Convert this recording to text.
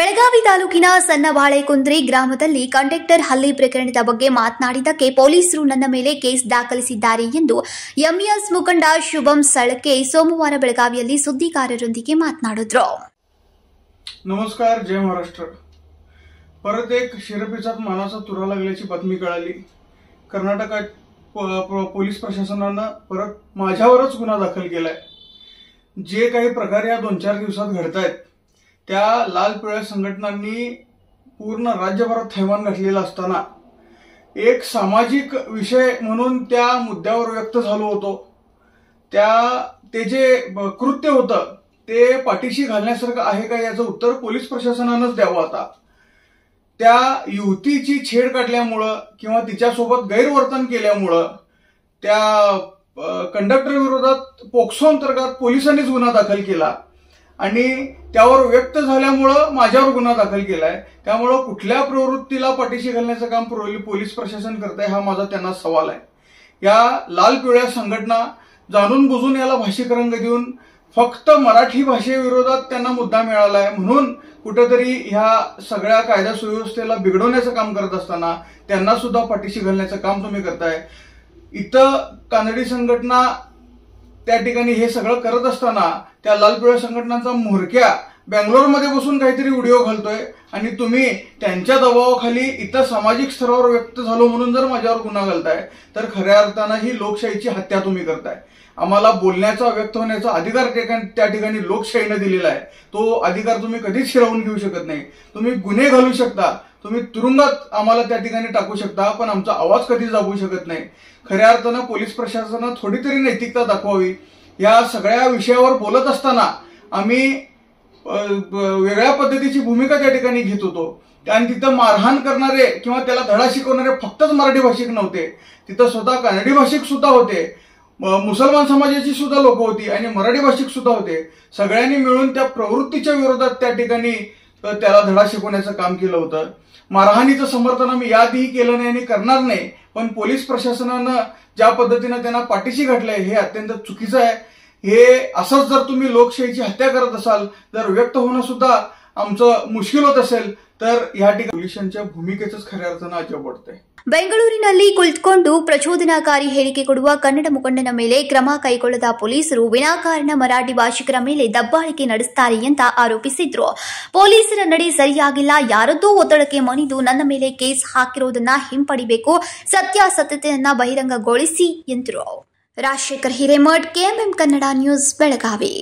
ಬೆಳಗಾವಿ ತಾಲೂಕಿನ ಸಣ್ಣಬಾಳೆಕುಂದ್ರಿ ಗ್ರಾಮದಲ್ಲಿ ಕಂಡಕ್ಟರ್ ಹಲ್ಲೆ ಪ್ರಕರಣದ ಬಗ್ಗೆ ಮಾತನಾಡಿದ್ದಕ್ಕೆ ಪೊಲೀಸರು ನನ್ನ ಮೇಲೆ ಕೇಸ್ ದಾಖಲಿಸಿದ್ದಾರೆ ಎಂದು ಎಂಇಎಸ್ ಮುಖಂಡ ಶುಭಂ सळके ಸೋಮವಾರ ಬೆಳಗಾವಿಯಲ್ಲಿ ಸುದ್ದಿಗಾರರೊಂದಿಗೆ ಮಾತನಾಡಿದರು. नमस्कार, जय महाराष्ट्र. परत एक शिरपेचात मानाचा तुरा लागल्याची बातमी कळाली. कर्नाटकात पोलीस प्रशासनाने परत माझ्यावरच गुन्हा दाखल केलाय. जे काही प्रकार या 2-4 दिवसात घडतायत त्या लाल पिवळ्या संघटनांनी पूर्ण राज्यभरात थैमान घातलेला असताना एक सामाजिक विषय म्हणून त्या मुद्द्यावर व्यक्त झालो होतो. ते जे कृत्य होतं ते पाठीशी घालण्यासारखं आहे का याचं उत्तर पोलीस प्रशासनानंच द्यावं. आता त्या युवतीची छेड काढल्यामुळं किंवा तिच्यासोबत गैरवर्तन केल्यामुळं त्या कंडक्टर विरोधात पोक्सो अंतर्गत पोलिसांनीच गुन्हा दाखल केला आणि त्यावर व्यक्त झाल्यामुळं माझ्यावर गुन्हा दाखल केलाय. त्यामुळं कुठल्या प्रवृत्तीला पाठीशी घालण्याचं काम पोलीस प्रशासन करतंय हा माझा त्यांना सवाल आहे. या लाल पिवळ्या संघटना जाणून बुजून याला भाषिक रंग देऊन फक्त मराठी भाषेविरोधात त्यांना मुद्दा मिळालाय म्हणून कुठेतरी ह्या सगळ्या कायदा सुव्यवस्थेला बिघडवण्याचं काम करत असताना त्यांना सुद्धा पाठीशी घालण्याचं काम तुम्ही करताय. इथं कानडी संघटना त्या ठिकाणी हे सगळं करत असताना त्या लाल पिवळ्या संघटनांचा म्होरक्या बेंगलोरमध्ये बसून काहीतरी व्हिडिओ घालतोय आणि तुम्ही त्यांच्या दबावाखाली इथं सामाजिक स्तरावर व्यक्त झालो म्हणून जर माझ्यावर गुन्हा घालताय तर खऱ्या अर्थानं ही लोकशाहीची हत्या तुम्ही करताय. आम्हाला बोलण्याचा व्यक्त होण्याचा अधिकार त्या ठिकाणी लोकशाहीने दिलेला आहे. तो अधिकार तुम्ही कधीच हिरावून घेऊ शकत नाही. तुम्ही गुन्हे घालू शकता, तुम्ही तुरुंगात आम्हाला त्या ठिकाणी टाकू शकता, पण आमचा आवाज कधीच दाबू शकत नाही. खऱ्या अर्थानं पोलीस प्रशासनानं थोडी तरी नैतिकता दाखवावी. या सगळ्या विषयावर बोलत असताना आम्ही वेगळ्या पद्धतीची भूमिका त्या ठिकाणी घेत होतो आणि तिथं मारहाण करणारे किंवा त्याला धडा शिकवणारे फक्तच मराठी भाषिक नव्हते, तिथं स्वतः कानडी भाषिक सुद्धा होते, मुसलमान समाजाची सुद्धा लोक होती आणि मराठी भाषिक सुद्धा होते. सगळ्यांनी मिळून त्या प्रवृत्तीच्या विरोधात त्या ठिकाणी त्याला धडा शिकवण्याचं काम केलं होतं. मारहाणीचं समर्थन आम्ही याआधीही केलं नाही आणि करणार नाही, पण पोलीस प्रशासनानं ज्या पद्धतीनं त्यांना पाठीशी घातलंय हे अत्यंत चुकीचं आहे. हे असंच जर तुम्ही लोकशाहीची हत्या करत असाल, जर व्यक्त होणं सुद्धा आमचं मुश्किल होत असेल तर या ठिकाणी पोलिसांच्या भूमिकेचंच खऱ्या अर्थानं अजब वाटतंय. ಬೆಂಗಳೂರಿನಲ್ಲಿ ಕುಳಿತುಕೊಂಡು ಪ್ರಚೋದನಾಕಾರಿ ಹೇಳಿಕೆ ಕೊಡುವ ಕನ್ನಡ ಮುಖಂಡನ ಮೇಲೆ ಕ್ರಮ ಕೈಗೊಳ್ಳದ ಪೊಲೀಸರು ವಿನಾಕಾರಣ ಮರಾಠಿ ಭಾಷಿಕರ ಮೇಲೆ ದಬ್ಬಾಳಿಕೆ ನಡೆಸುತ್ತಾರೆ ಅಂತ ಆರೋಪಿಸಿದ್ರು. ಪೊಲೀಸರ ನಡೆ ಸರಿಯಾಗಿಲ್ಲ, ಯಾರದ್ದೋ ಒತ್ತಡಕ್ಕೆ ಮಣಿದು ನನ್ನ ಮೇಲೆ ಕೇಸ್ ಹಾಕಿರೋದನ್ನ ಹಿಂಪಡಿಬೇಕು, ಸತ್ಯಾಸತ್ಯತೆಯನ್ನ ಬಹಿರಂಗಗೊಳಿಸಿ ಎಂದರು. Rajashekhar Hiremath, KMM Kannada news, Belagavi.